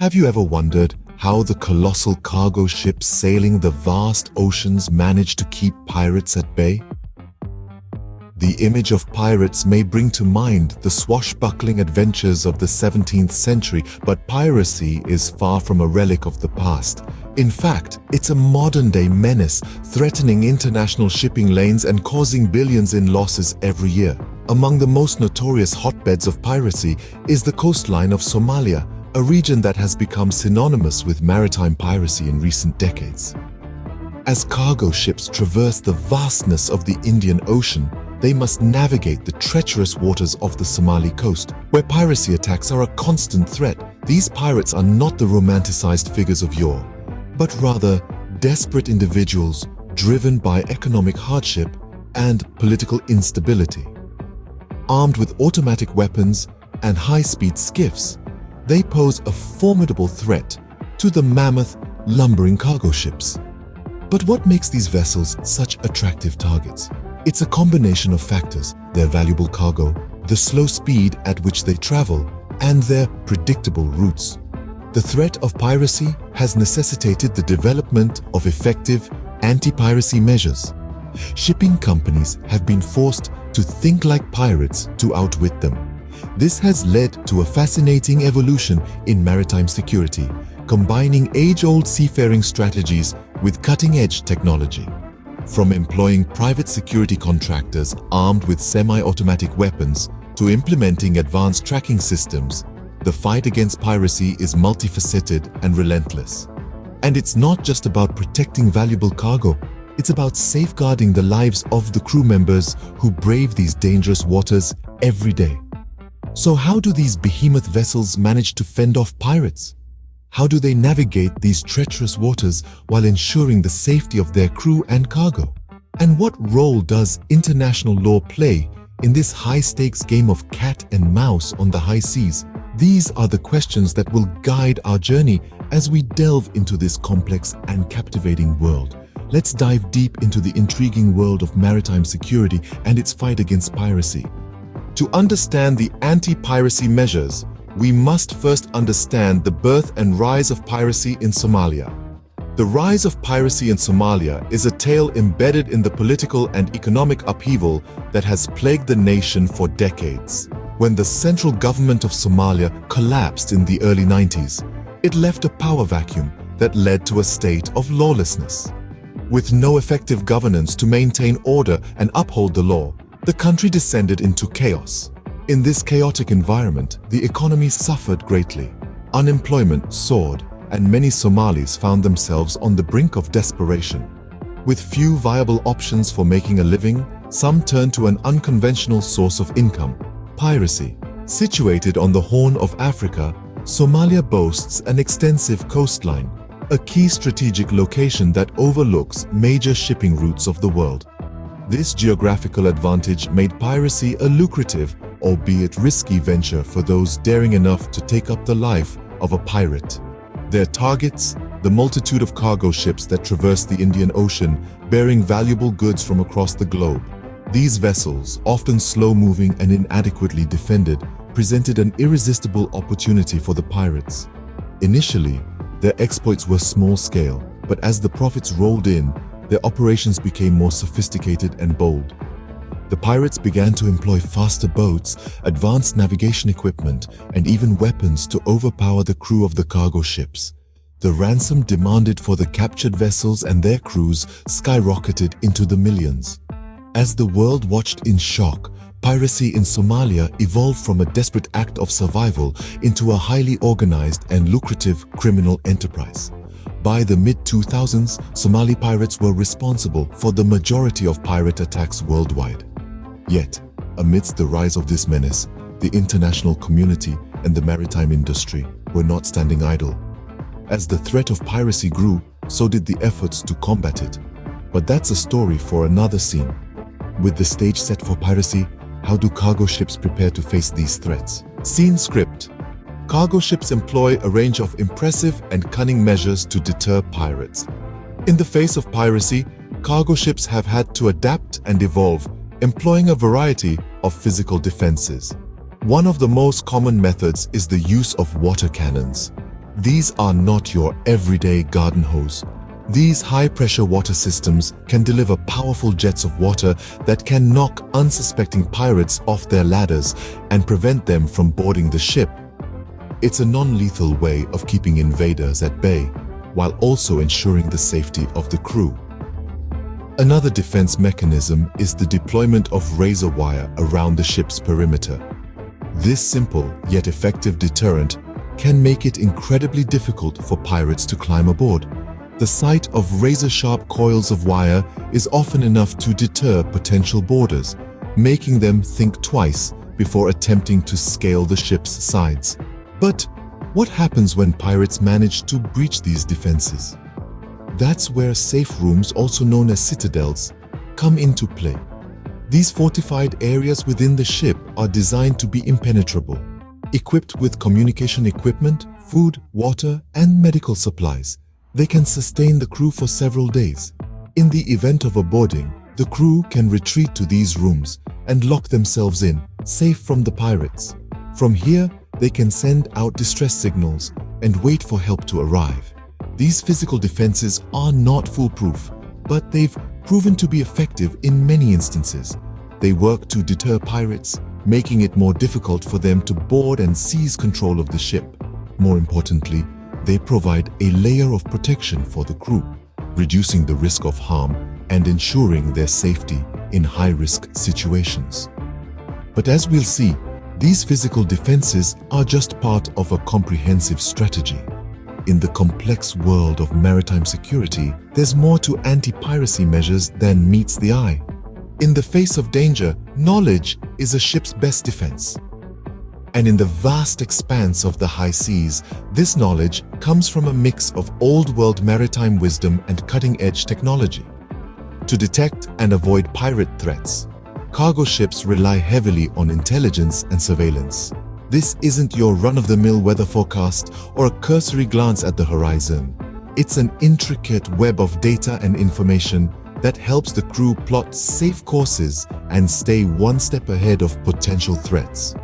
Have you ever wondered how the colossal cargo ships sailing the vast oceans manage to keep pirates at bay? The image of pirates may bring to mind the swashbuckling adventures of the 17th century, but piracy is far from a relic of the past. In fact, it's a modern-day menace, threatening international shipping lanes and causing billions in losses every year. Among the most notorious hotbeds of piracy is the coastline of Somalia, a region that has become synonymous with maritime piracy in recent decades. As cargo ships traverse the vastness of the Indian Ocean, they must navigate the treacherous waters of the Somali coast, where piracy attacks are a constant threat. These pirates are not the romanticized figures of yore, but rather desperate individuals driven by economic hardship and political instability. Armed with automatic weapons and high-speed skiffs, they pose a formidable threat to the mammoth, lumbering cargo ships. But what makes these vessels such attractive targets? It's a combination of factors: their valuable cargo, the slow speed at which they travel, and their predictable routes. The threat of piracy has necessitated the development of effective anti-piracy measures. Shipping companies have been forced to think like pirates to outwit them. This has led to a fascinating evolution in maritime security, combining age-old seafaring strategies with cutting-edge technology. From employing private security contractors armed with semi-automatic weapons to implementing advanced tracking systems, the fight against piracy is multifaceted and relentless. And it's not just about protecting valuable cargo, it's about safeguarding the lives of the crew members who brave these dangerous waters every day. So how do these behemoth vessels manage to fend off pirates? How do they navigate these treacherous waters while ensuring the safety of their crew and cargo? And what role does international law play in this high-stakes game of cat and mouse on the high seas? These are the questions that will guide our journey as we delve into this complex and captivating world. Let's dive deep into the intriguing world of maritime security and its fight against piracy. To understand the anti-piracy measures, we must first understand the birth and rise of piracy in Somalia. The rise of piracy in Somalia is a tale embedded in the political and economic upheaval that has plagued the nation for decades. When the central government of Somalia collapsed in the early 90s, it left a power vacuum that led to a state of lawlessness. With no effective governance to maintain order and uphold the law, the country descended into chaos. In this chaotic environment, the economy suffered greatly. Unemployment soared, and many Somalis found themselves on the brink of desperation. With few viable options for making a living, some turned to an unconventional source of income: piracy. Situated on the Horn of Africa, Somalia boasts an extensive coastline, a key strategic location that overlooks major shipping routes of the world. This geographical advantage made piracy a lucrative, albeit risky venture for those daring enough to take up the life of a pirate. Their targets: the multitude of cargo ships that traverse the Indian Ocean bearing valuable goods from across the globe. These vessels, often slow-moving and inadequately defended, presented an irresistible opportunity for the pirates. Initially, their exploits were small-scale, but as the profits rolled in, their operations became more sophisticated and bold. The pirates began to employ faster boats, advanced navigation equipment, and even weapons to overpower the crew of the cargo ships. The ransom demanded for the captured vessels and their crews skyrocketed into the millions. As the world watched in shock, piracy in Somalia evolved from a desperate act of survival into a highly organized and lucrative criminal enterprise. By the mid-2000s, Somali pirates were responsible for the majority of pirate attacks worldwide. Yet, amidst the rise of this menace, the international community and the maritime industry were not standing idle. As the threat of piracy grew, so did the efforts to combat it. But that's a story for another scene. With the stage set for piracy, how do cargo ships prepare to face these threats? Scene script. Cargo ships employ a range of impressive and cunning measures to deter pirates. In the face of piracy, cargo ships have had to adapt and evolve, employing a variety of physical defenses. One of the most common methods is the use of water cannons. These are not your everyday garden hose. These high-pressure water systems can deliver powerful jets of water that can knock unsuspecting pirates off their ladders and prevent them from boarding the ship. It's a non-lethal way of keeping invaders at bay, while also ensuring the safety of the crew. Another defense mechanism is the deployment of razor wire around the ship's perimeter. This simple yet effective deterrent can make it incredibly difficult for pirates to climb aboard. The sight of razor-sharp coils of wire is often enough to deter potential boarders, making them think twice before attempting to scale the ship's sides. But what happens when pirates manage to breach these defenses? That's where safe rooms, also known as citadels, come into play. These fortified areas within the ship are designed to be impenetrable, equipped with communication equipment, food, water, and medical supplies. They can sustain the crew for several days. In the event of a boarding, the crew can retreat to these rooms and lock themselves in, safe from the pirates. From here, they can send out distress signals and wait for help to arrive. These physical defenses are not foolproof, but they've proven to be effective in many instances. They work to deter pirates, making it more difficult for them to board and seize control of the ship. More importantly, they provide a layer of protection for the crew, reducing the risk of harm and ensuring their safety in high-risk situations. But as we'll see, these physical defenses are just part of a comprehensive strategy. In the complex world of maritime security, there's more to anti-piracy measures than meets the eye. In the face of danger, knowledge is a ship's best defense. And in the vast expanse of the high seas, this knowledge comes from a mix of old-world maritime wisdom and cutting-edge technology. To detect and avoid pirate threats, cargo ships rely heavily on intelligence and surveillance. This isn't your run-of-the-mill weather forecast or a cursory glance at the horizon. It's an intricate web of data and information that helps the crew plot safe courses and stay one step ahead of potential threats.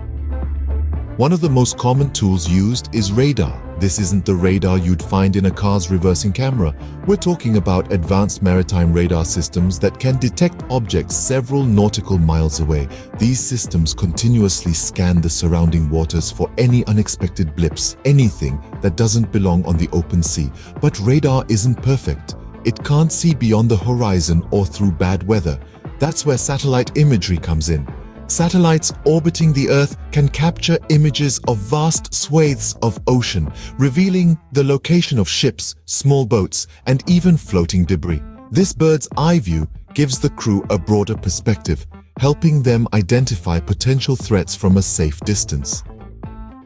One of the most common tools used is radar. This isn't the radar you'd find in a car's reversing camera. We're talking about advanced maritime radar systems that can detect objects several nautical miles away. These systems continuously scan the surrounding waters for any unexpected blips, anything that doesn't belong on the open sea. But radar isn't perfect. It can't see beyond the horizon or through bad weather. That's where satellite imagery comes in. Satellites orbiting the Earth can capture images of vast swathes of ocean, revealing the location of ships, small boats, and even floating debris. This bird's eye view gives the crew a broader perspective, helping them identify potential threats from a safe distance.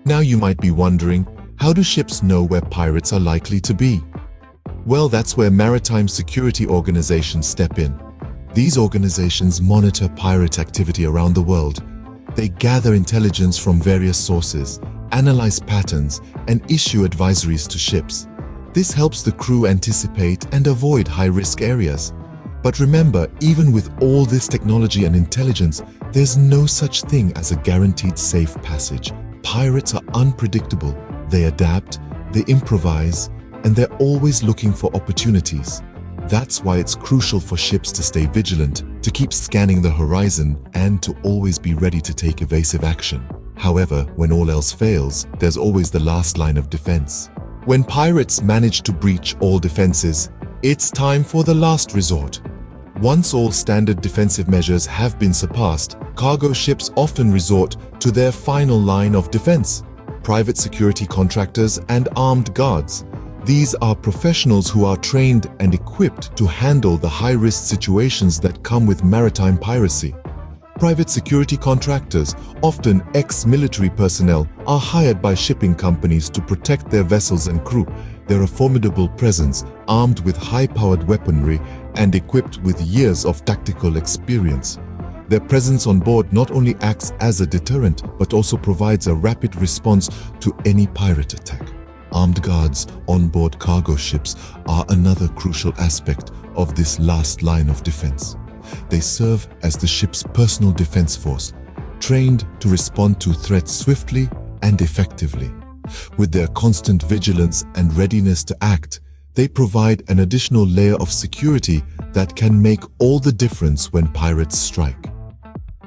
Now you might be wondering, how do ships know where pirates are likely to be? Well, that's where maritime security organizations step in. These organizations monitor pirate activity around the world. They gather intelligence from various sources, analyze patterns, and issue advisories to ships. This helps the crew anticipate and avoid high-risk areas. But remember, even with all this technology and intelligence, there's no such thing as a guaranteed safe passage. Pirates are unpredictable. They adapt, they improvise, and they're always looking for opportunities. That's why it's crucial for ships to stay vigilant, to keep scanning the horizon, and to always be ready to take evasive action. However, when all else fails, there's always the last line of defense. When pirates manage to breach all defenses, it's time for the last resort. Once all standard defensive measures have been surpassed, cargo ships often resort to their final line of defense: private security contractors and armed guards. These are professionals who are trained and equipped to handle the high-risk situations that come with maritime piracy. Private security contractors, often ex-military personnel, are hired by shipping companies to protect their vessels and crew. They're a formidable presence, armed with high-powered weaponry and equipped with years of tactical experience. Their presence on board not only acts as a deterrent, but also provides a rapid response to any pirate attack. Armed guards on board cargo ships are another crucial aspect of this last line of defense. They serve as the ship's personal defense force, trained to respond to threats swiftly and effectively. With their constant vigilance and readiness to act, they provide an additional layer of security that can make all the difference when pirates strike.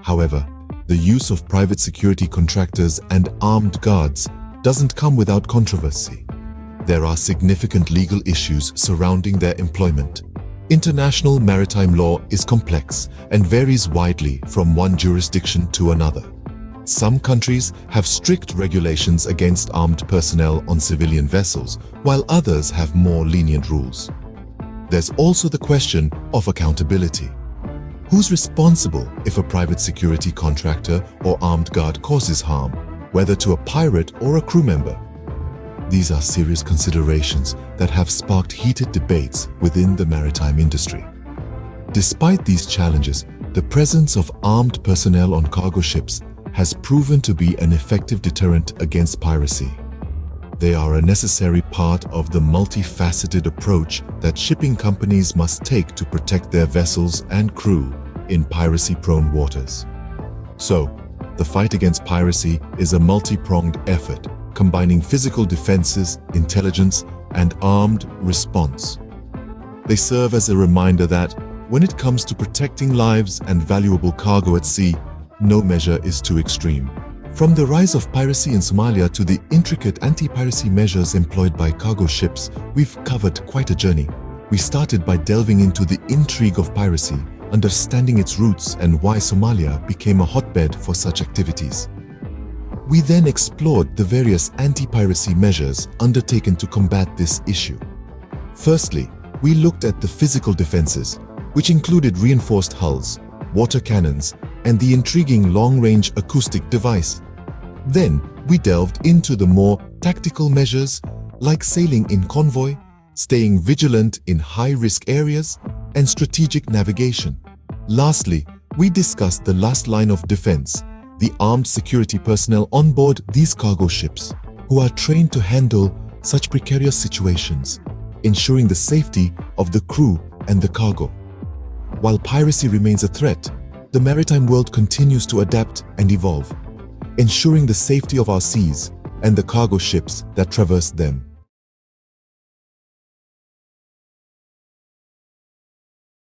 However, the use of private security contractors and armed guards doesn't come without controversy. There are significant legal issues surrounding their employment. International maritime law is complex and varies widely from one jurisdiction to another. Some countries have strict regulations against armed personnel on civilian vessels, while others have more lenient rules. There's also the question of accountability. Who's responsible if a private security contractor or armed guard causes harm, whether to a pirate or a crew member? These are serious considerations that have sparked heated debates within the maritime industry. Despite these challenges, the presence of armed personnel on cargo ships has proven to be an effective deterrent against piracy. They are a necessary part of the multifaceted approach that shipping companies must take to protect their vessels and crew in piracy-prone waters. So, the fight against piracy is a multi-pronged effort, combining physical defenses, intelligence, and armed response. They serve as a reminder that, when it comes to protecting lives and valuable cargo at sea, no measure is too extreme. From the rise of piracy in Somalia to the intricate anti-piracy measures employed by cargo ships, we've covered quite a journey. We started by delving into the intrigue of piracy, understanding its roots and why Somalia became a hotbed for such activities. We then explored the various anti-piracy measures undertaken to combat this issue. Firstly, we looked at the physical defenses, which included reinforced hulls, water cannons, and the intriguing long-range acoustic device. Then, we delved into the more tactical measures like sailing in convoy, staying vigilant in high-risk areas, and strategic navigation. Lastly, we discussed the last line of defense, the armed security personnel on board these cargo ships, who are trained to handle such precarious situations, ensuring the safety of the crew and the cargo. While piracy remains a threat, the maritime world continues to adapt and evolve, ensuring the safety of our seas and the cargo ships that traverse them.